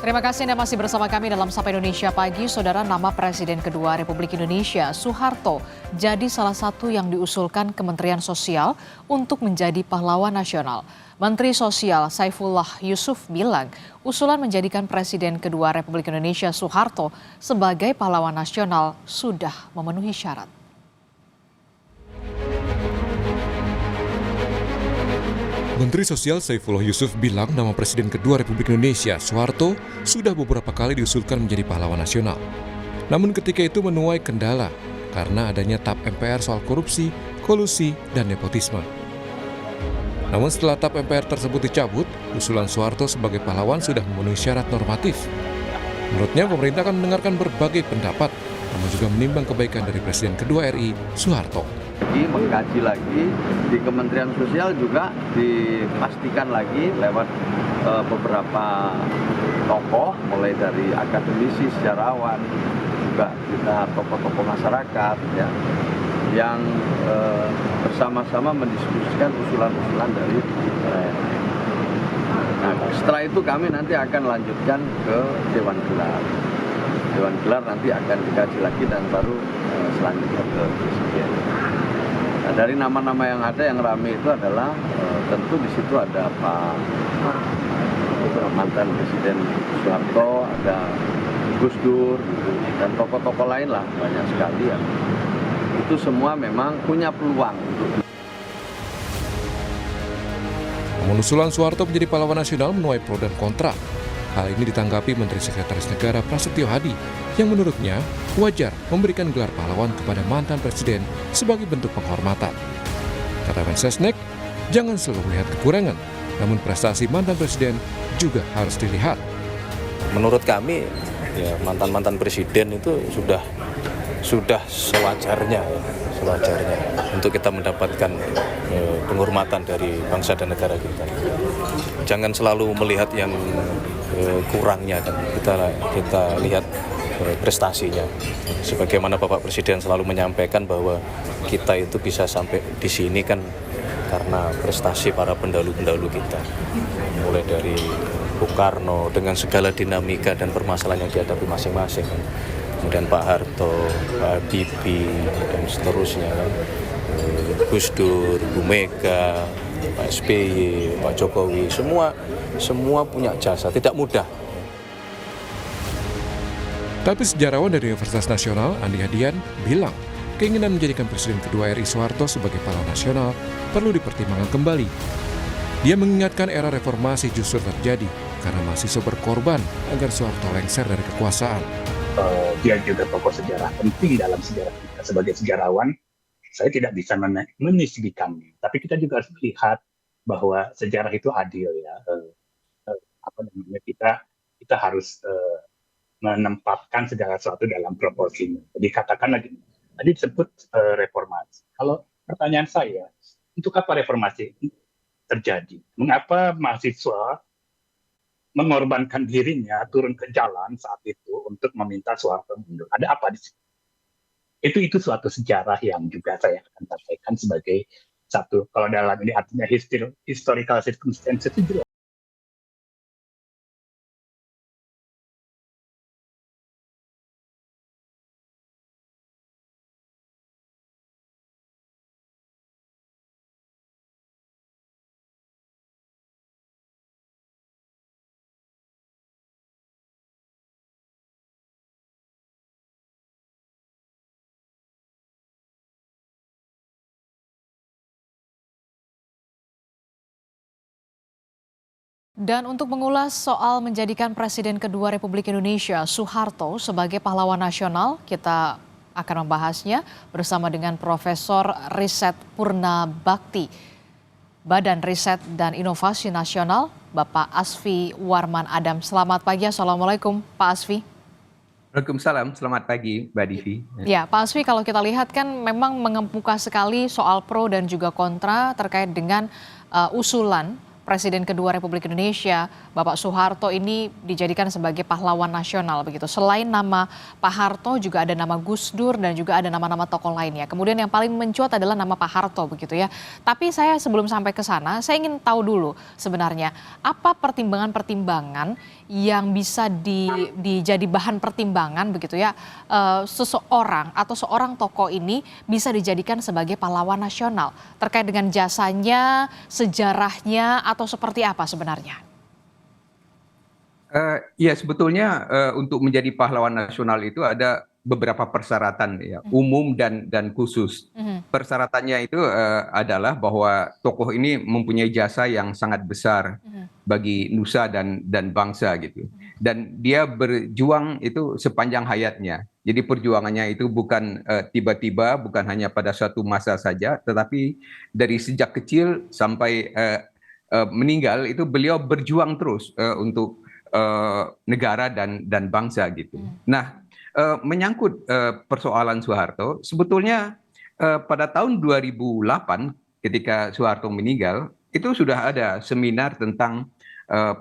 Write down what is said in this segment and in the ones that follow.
Terima kasih Anda masih bersama kami dalam Sapa Indonesia Pagi. Saudara, nama Presiden kedua Republik Indonesia, Soeharto, jadi salah satu yang diusulkan Kementerian Sosial untuk menjadi pahlawan nasional. Menteri Sosial Saifullah Yusuf bilang, usulan menjadikan Presiden kedua Republik Indonesia, Soeharto, sebagai pahlawan nasional sudah memenuhi syarat. Menteri Sosial Saifullah Yusuf bilang nama Presiden kedua Republik Indonesia, Soeharto, sudah beberapa kali diusulkan menjadi pahlawan nasional. Namun ketika itu menuai kendala karena adanya tap MPR soal korupsi, kolusi, dan nepotisme. Namun setelah tap MPR tersebut dicabut, usulan Soeharto sebagai pahlawan sudah memenuhi syarat normatif. Menurutnya pemerintah akan mendengarkan berbagai pendapat, namun juga menimbang kebaikan dari Presiden kedua RI, Soeharto. Mengkaji lagi di Kementerian Sosial juga dipastikan lagi lewat beberapa tokoh, mulai dari akademisi, sejarawan, juga kita tokoh-tokoh masyarakat ya, yang bersama-sama mendiskusikan usulan-usulan dari Nah, setelah itu kami nanti akan lanjutkan ke Dewan Gelar. Dewan Gelar nanti akan dikaji lagi dan baru selanjutnya ke Presiden. Nah, dari nama-nama yang ada yang ramai itu adalah tentu di situ ada Pak mantan Presiden Soeharto, ada Gus Dur, gitu, dan tokoh-tokoh lain lah banyak sekali ya. Itu semua memang punya peluang untuk. Namun usulan Soeharto menjadi pahlawan nasional menuai pro dan kontra. Hal ini ditanggapi Menteri Sekretaris Negara Prasetyo Hadi yang menurutnya wajar memberikan gelar pahlawan kepada mantan presiden sebagai bentuk penghormatan. Kata Mensesnek, jangan selalu melihat kekurangan, namun prestasi mantan presiden juga harus dilihat. Menurut kami, ya, mantan-mantan presiden itu sudah sewajarnya untuk kita mendapatkan penghormatan dari bangsa dan negara kita. Jangan selalu melihat yang kurangnya, kan kita lihat prestasinya. Sebagaimana Bapak Presiden selalu menyampaikan bahwa kita itu bisa sampai di sini kan karena prestasi para pendahulu-pendahulu kita. Mulai dari Bung Karno dengan segala dinamika dan permasalahan yang dihadapi masing-masing. Kemudian Pak Harto, Pak Habibie, dan seterusnya. Gus Dur, Bu Mega, Pak SBY, Pak Jokowi, semua punya jasa, tidak mudah. Tapi sejarawan dari Universitas Nasional, Andi Hadian, bilang keinginan menjadikan Presiden kedua RI Soeharto sebagai pahlawan nasional perlu dipertimbangkan kembali. Dia mengingatkan era reformasi justru terjadi karena mahasiswa berkorban agar Soeharto lengser dari kekuasaan. Dia juga tokoh sejarah penting dalam sejarah kita. Sebagai sejarawan, saya tidak bisa menisbikannya, tapi kita juga harus melihat bahwa sejarah itu adil ya. Kita harus menempatkan segala sesuatu dalam proporsinya. Jadi katakanlah gini, tadi disebut reformasi. Kalau pertanyaan saya, untuk apa reformasi terjadi? Mengapa mahasiswa mengorbankan dirinya turun ke jalan saat itu untuk meminta Soeharto mundur? Ada apa di situ? Itu suatu sejarah yang juga saya akan sampaikan sebagai satu, kalau dalam ini artinya historical circumstances itu jelas. Dan untuk mengulas soal menjadikan Presiden kedua Republik Indonesia, Soeharto, sebagai pahlawan nasional, kita akan membahasnya bersama dengan Profesor Riset Purna Bakti, Badan Riset dan Inovasi Nasional, Bapak Asfi Warman Adam. Selamat pagi, Assalamualaikum Pak Asfi. Waalaikumsalam, selamat pagi Mbak Divi. Ya, Pak Asfi, kalau kita lihat kan memang mengemuka sekali soal pro dan juga kontra terkait dengan usulan Presiden kedua Republik Indonesia, Bapak Soeharto ini dijadikan sebagai pahlawan nasional begitu. Selain nama Pak Harto juga ada nama Gus Dur dan juga ada nama-nama tokoh lainnya. Kemudian yang paling mencuat adalah nama Pak Harto begitu ya. Tapi saya sebelum sampai ke sana, saya ingin tahu dulu sebenarnya apa pertimbangan-pertimbangan yang bisa dijadi bahan pertimbangan begitu ya, seseorang atau seorang tokoh ini bisa dijadikan sebagai pahlawan nasional terkait dengan jasanya, sejarahnya, atau seperti apa sebenarnya? Ya sebetulnya untuk menjadi pahlawan nasional itu ada beberapa persyaratan ya, umum dan khusus. Persyaratannya itu adalah bahwa tokoh ini mempunyai jasa yang sangat besar bagi nusa dan bangsa gitu. Dan dia berjuang itu sepanjang hayatnya. Jadi perjuangannya itu bukan tiba-tiba, bukan hanya pada suatu masa saja, tetapi dari sejak kecil sampai meninggal itu beliau berjuang terus untuk negara dan bangsa gitu. Nah, menyangkut persoalan Soeharto, sebetulnya pada tahun 2008 ketika Soeharto meninggal, itu sudah ada seminar tentang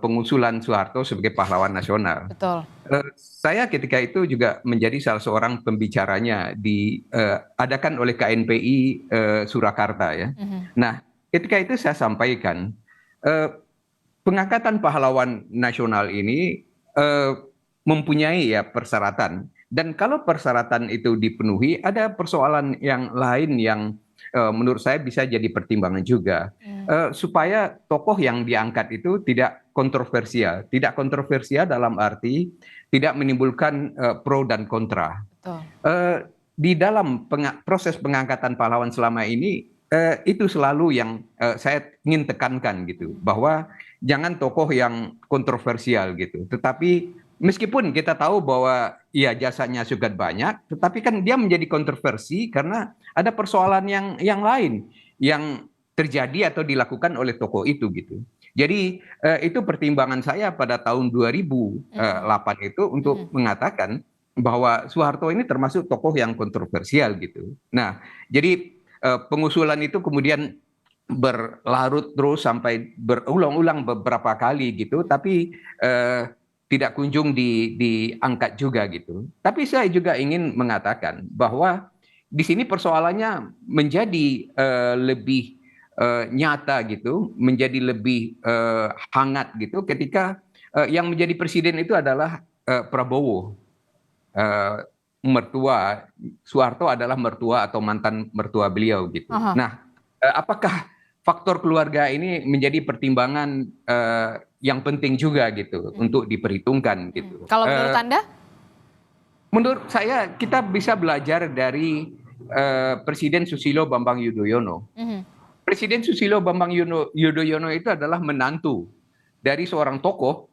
pengusulan Soeharto sebagai pahlawan nasional. Betul. Saya ketika itu juga menjadi salah seorang pembicaranya diadakan oleh KNPI Surakarta ya. Nah, ketika itu saya sampaikan pengangkatan pahlawan nasional ini mempunyai ya persyaratan, dan kalau persyaratan itu dipenuhi ada persoalan yang lain yang menurut saya bisa jadi pertimbangan juga, supaya tokoh yang diangkat itu tidak kontroversial dalam arti tidak menimbulkan pro dan kontra. Betul. Di dalam proses pengangkatan pahlawan selama ini itu selalu yang saya ingin tekankan gitu, bahwa jangan tokoh yang kontroversial gitu. Tetapi meskipun kita tahu bahwa ya jasanya sangat banyak, tetapi kan dia menjadi kontroversi karena ada persoalan yang lain yang terjadi atau dilakukan oleh tokoh itu gitu. Jadi itu pertimbangan saya pada tahun 2008 itu untuk mengatakan bahwa Soeharto ini termasuk tokoh yang kontroversial gitu. Nah, jadi pengusulan itu kemudian berlarut terus sampai berulang-ulang beberapa kali gitu, tapi tidak kunjung diangkat juga gitu. Tapi saya juga ingin mengatakan bahwa di sini persoalannya menjadi lebih nyata gitu, menjadi lebih hangat gitu ketika yang menjadi presiden itu adalah Prabowo. Mertua Soeharto adalah mertua atau mantan mertua beliau gitu. Nah, apakah faktor keluarga ini menjadi pertimbangan yang penting juga gitu untuk diperhitungkan gitu? Kalau menurut Anda? Menurut saya kita bisa belajar dari Presiden Susilo Bambang Yudhoyono. Presiden Susilo Bambang Yudhoyono itu adalah menantu dari seorang tokoh,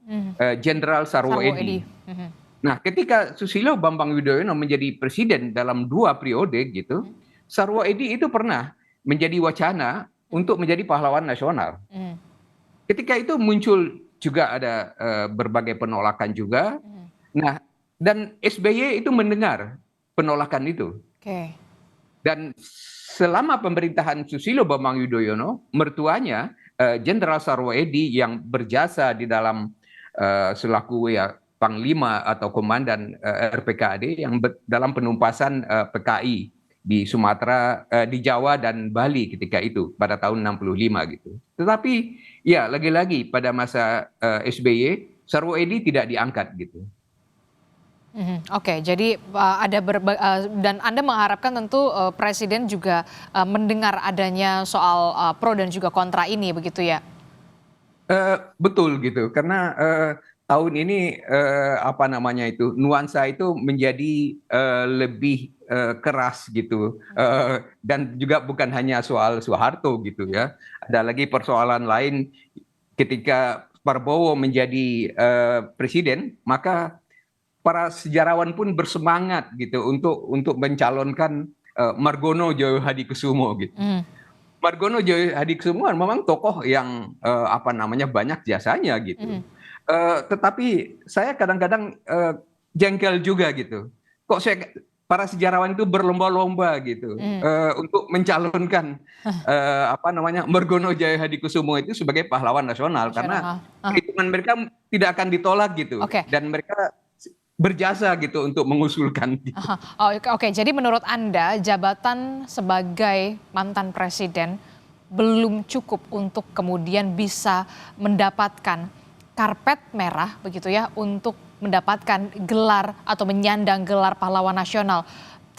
Jenderal Sarwo Edi. Nah, ketika Susilo Bambang Yudhoyono menjadi presiden dalam 2 periode gitu, Sarwo Edi itu pernah menjadi wacana untuk menjadi pahlawan nasional. Ketika itu muncul juga ada berbagai penolakan juga. Nah, dan SBY itu mendengar penolakan itu. Dan selama pemerintahan Susilo Bambang Yudhoyono, mertuanya Jenderal Sarwo Edi yang berjasa di dalam selaku ya Panglima atau Komandan RPKAD yang dalam penumpasan PKI di Sumatera, di Jawa dan Bali ketika itu pada tahun 65 gitu. Tetapi ya lagi-lagi pada masa SBY, Sarwo Edi tidak diangkat gitu. Oke, jadi ada dan Anda mengharapkan tentu Presiden juga mendengar adanya soal pro dan juga kontra ini begitu ya? Betul gitu, karena tahun ini apa namanya itu nuansa itu menjadi lebih keras gitu, dan juga bukan hanya soal Soeharto gitu ya, ada lagi persoalan lain ketika Prabowo menjadi presiden, maka para sejarawan pun bersemangat gitu untuk mencalonkan Margono Djoyo Hadikusumo gitu. Margono Djoyo Hadikusumo memang tokoh yang apa namanya banyak jasanya gitu. Tetapi saya kadang-kadang jengkel juga gitu. Kok saya para sejarawan itu berlomba-lomba gitu untuk mencalonkan Margono Jaya Hadikusumo itu sebagai pahlawan nasional karena perhitungan mereka tidak akan ditolak gitu dan mereka berjasa gitu untuk mengusulkan. Gitu. Oke, jadi menurut Anda jabatan sebagai mantan presiden belum cukup untuk kemudian bisa mendapatkan karpet merah begitu ya untuk mendapatkan gelar atau menyandang gelar pahlawan nasional.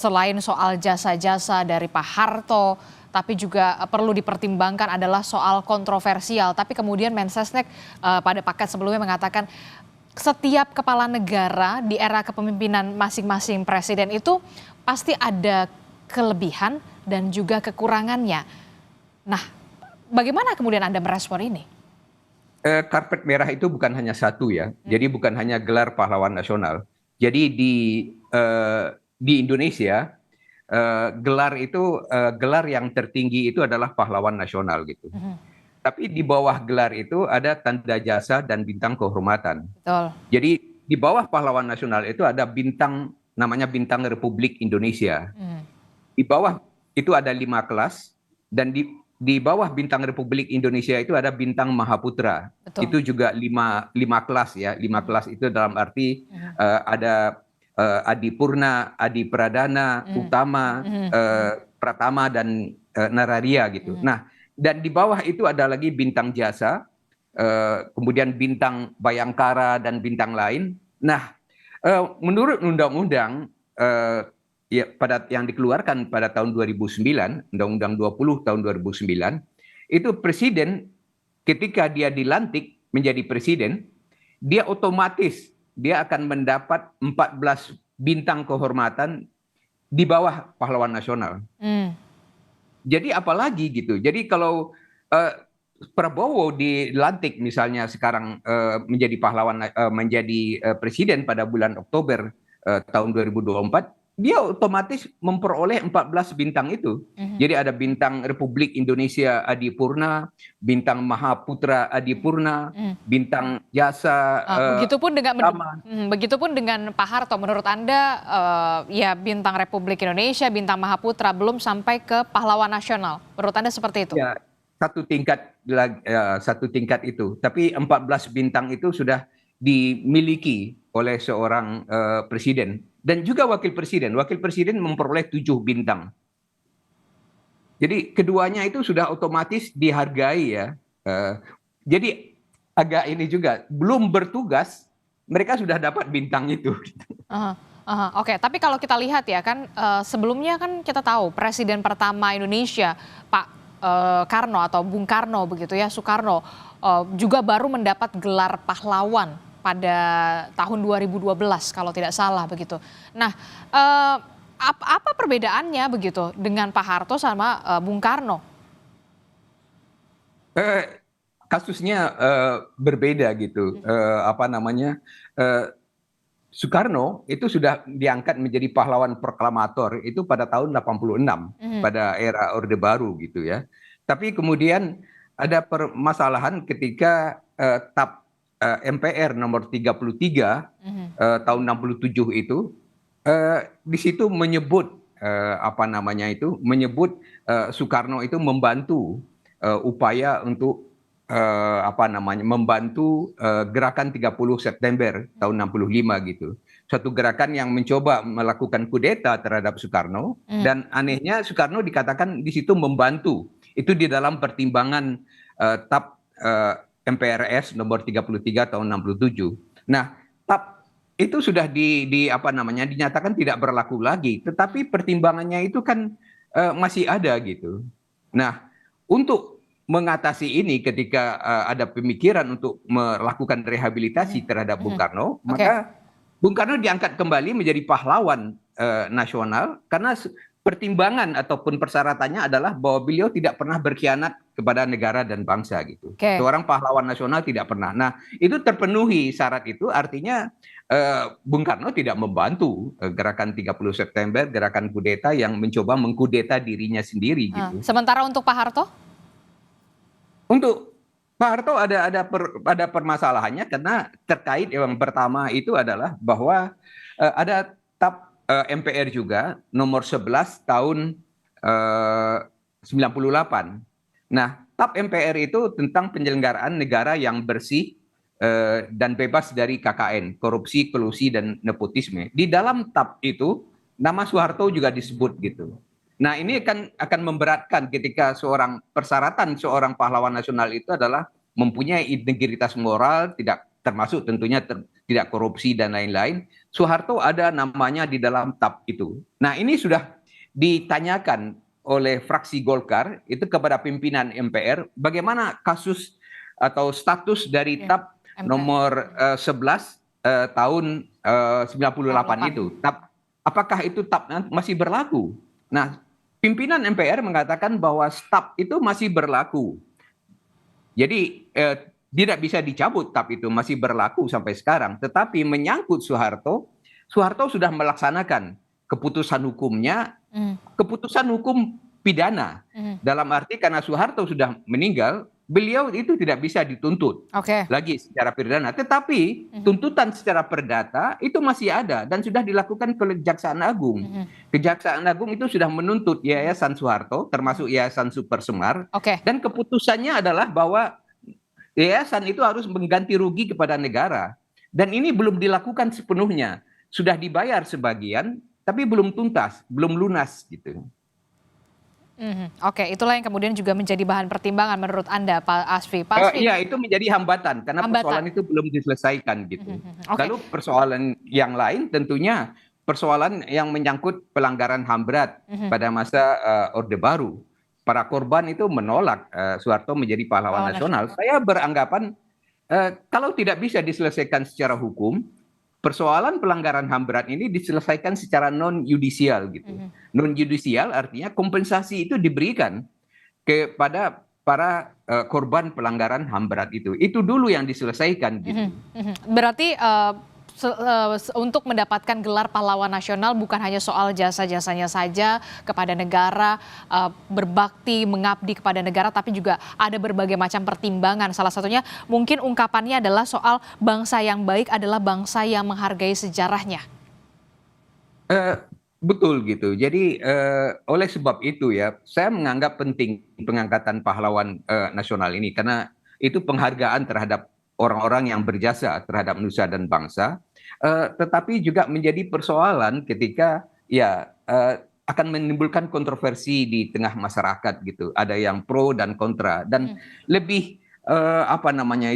Selain soal jasa-jasa dari Pak Harto, tapi juga perlu dipertimbangkan adalah soal kontroversial. Tapi kemudian Mensesnek pada paket sebelumnya mengatakan setiap kepala negara di era kepemimpinan masing-masing presiden itu pasti ada kelebihan dan juga kekurangannya. Nah, bagaimana kemudian Anda merespon ini? Karpet merah itu bukan hanya satu ya, jadi bukan hanya gelar pahlawan nasional. Jadi di Indonesia gelar itu gelar yang tertinggi itu adalah pahlawan nasional gitu. Tapi di bawah gelar itu ada tanda jasa dan bintang kehormatan. Betul. Jadi di bawah pahlawan nasional itu ada bintang namanya bintang Republik Indonesia. Di bawah itu ada 5 kelas dan di bawah bintang Republik Indonesia itu ada bintang Mahaputra. Betul. Itu juga 5 kelas ya. 5 kelas itu dalam arti ada Adi Purna, Adi Pradana, Utama, Pratama dan Nararia gitu. Nah, dan di bawah itu ada lagi bintang jasa, kemudian bintang Bayangkara dan bintang lain. Nah, menurut undang-undang ya pada yang dikeluarkan pada tahun 2009, Undang-Undang 20 tahun 2009, itu presiden ketika dia dilantik menjadi presiden, dia otomatis dia akan mendapat 14 bintang kehormatan di bawah pahlawan nasional. Jadi apalagi gitu. Jadi kalau Prabowo dilantik misalnya sekarang menjadi pahlawan menjadi presiden pada bulan Oktober tahun 2024, dia otomatis memperoleh 14 bintang itu. Jadi ada bintang Republik Indonesia Adi Purna, bintang Mahaputra Adi Purna, bintang jasa. Begitupun dengan Pak Harto. Menurut Anda ya bintang Republik Indonesia, bintang Mahaputra belum sampai ke pahlawan nasional. Menurut Anda seperti itu? Ya, satu tingkat itu. Tapi 14 bintang itu sudah dimiliki oleh seorang presiden. Dan juga wakil presiden. Wakil presiden memperoleh 7 bintang. Jadi keduanya itu sudah otomatis dihargai ya. Jadi agak ini juga, belum bertugas, mereka sudah dapat bintang itu. Oke, tapi kalau kita lihat ya kan, sebelumnya kan kita tahu Presiden pertama Indonesia, Pak Karno atau Bung Karno begitu ya, Soekarno, juga baru mendapat gelar pahlawan pada tahun 2012 kalau tidak salah begitu. Nah, apa perbedaannya begitu dengan Pak Harto sama Bung Karno? Kasusnya berbeda gitu. Soekarno itu sudah diangkat menjadi pahlawan proklamator itu pada tahun 86 pada era Orde Baru gitu ya. Tapi kemudian ada permasalahan ketika TAP MPR nomor 33 tahun 67 itu di situ menyebut Soekarno itu membantu upaya untuk membantu gerakan 30 September tahun 65 gitu. Suatu gerakan yang mencoba melakukan kudeta terhadap Soekarno dan anehnya Soekarno dikatakan di situ membantu. Itu di dalam pertimbangan TAP MPRS nomor 33 tahun 67. Nah, TAP itu sudah dinyatakan tidak berlaku lagi, tetapi pertimbangannya itu kan masih ada gitu. Nah, untuk mengatasi ini ketika ada pemikiran untuk melakukan rehabilitasi terhadap Bung Karno, maka Bung Karno diangkat kembali menjadi pahlawan nasional karena pertimbangan ataupun persyaratannya adalah bahwa beliau tidak pernah berkhianat kepada negara dan bangsa gitu. Seorang pahlawan nasional tidak pernah. Nah, itu terpenuhi syarat itu artinya Bung Karno tidak membantu gerakan 30 September, gerakan kudeta yang mencoba mengkudeta dirinya sendiri gitu. Sementara untuk Pak Harto? Untuk Pak Harto ada permasalahannya karena terkait yang pertama itu adalah bahwa ada TAP MPR juga nomor 11 tahun 98. Nah, TAP MPR itu tentang penyelenggaraan negara yang bersih dan bebas dari KKN, korupsi, kolusi, dan nepotisme. Di dalam TAP itu nama Soeharto juga disebut gitu. Nah, ini akan memberatkan ketika persyaratan seorang pahlawan nasional itu adalah mempunyai integritas moral, tidak termasuk tentunya tidak korupsi dan lain-lain. Soeharto ada namanya di dalam TAP itu. Nah, ini sudah ditanyakan oleh fraksi Golkar itu kepada pimpinan MPR bagaimana kasus atau status dari TAP nomor 11 tahun 98 itu. TAP, apakah itu TAP masih berlaku? Nah, pimpinan MPR mengatakan bahwa TAP itu masih berlaku. Jadi tidak bisa dicabut, TAP itu masih berlaku sampai sekarang. Tetapi menyangkut Soeharto sudah melaksanakan keputusan hukumnya, keputusan hukum pidana. Dalam arti karena Soeharto sudah meninggal, beliau itu tidak bisa dituntut lagi secara pidana. Tetapi tuntutan secara perdata itu masih ada dan sudah dilakukan oleh Kejaksaan Agung. Kejaksaan Agung itu sudah menuntut Yayasan Soeharto, termasuk Yayasan Super Semar, dan keputusannya adalah bahwa yayasan itu harus mengganti rugi kepada negara. Dan ini belum dilakukan sepenuhnya. Sudah dibayar sebagian, tapi belum tuntas, belum lunas gitu. Oke, itulah yang kemudian juga menjadi bahan pertimbangan menurut Anda, Pak Asfi. Iya, itu menjadi hambatan karena persoalan itu belum diselesaikan gitu. Lalu persoalan yang lain tentunya persoalan yang menyangkut pelanggaran HAM berat pada masa Orde Baru. Para korban itu menolak Soeharto menjadi pahlawan nasional. Saya beranggapan kalau tidak bisa diselesaikan secara hukum, persoalan pelanggaran HAM berat ini diselesaikan secara non-yudisial gitu. Non-yudisial artinya kompensasi itu diberikan kepada para korban pelanggaran HAM berat itu. Itu dulu yang diselesaikan gitu. Berarti untuk mendapatkan gelar pahlawan nasional bukan hanya soal jasa-jasanya saja kepada negara, berbakti, mengabdi kepada negara, tapi juga ada berbagai macam pertimbangan. Salah satunya mungkin ungkapannya adalah soal bangsa yang baik adalah bangsa yang menghargai sejarahnya. Betul gitu. Jadi oleh sebab itu ya, saya menganggap penting pengangkatan pahlawan nasional ini karena itu penghargaan terhadap orang-orang yang berjasa terhadap nusa dan bangsa. Tetapi juga menjadi persoalan ketika akan menimbulkan kontroversi di tengah masyarakat gitu. Ada yang pro dan kontra dan lebih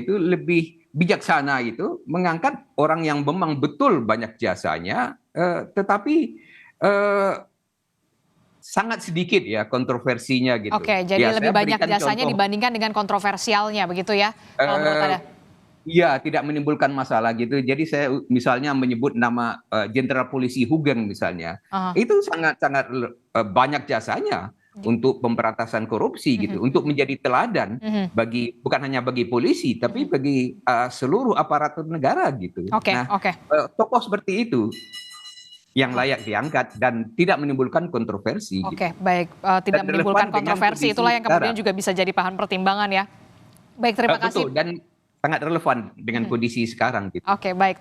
lebih bijaksana itu mengangkat orang yang memang betul banyak jasanya, tetapi sangat sedikit ya kontroversinya gitu. Jadi lebih banyak jasanya dibandingkan dengan kontroversialnya begitu ya? Kalau menurut Anda? Iya, tidak menimbulkan masalah gitu. Jadi saya misalnya menyebut nama Jenderal Polisi Hugeng misalnya. Itu sangat-sangat banyak jasanya untuk pemberantasan korupsi gitu, untuk menjadi teladan bagi bukan hanya bagi polisi tapi bagi seluruh aparatur negara gitu. Tokoh seperti itu yang layak diangkat dan tidak menimbulkan kontroversi. Baik, tidak menimbulkan kontroversi itulah yang kemudian juga bisa jadi bahan pertimbangan ya. Baik, terima kasih. Betul, dan sangat relevan dengan kondisi sekarang gitu. Baik.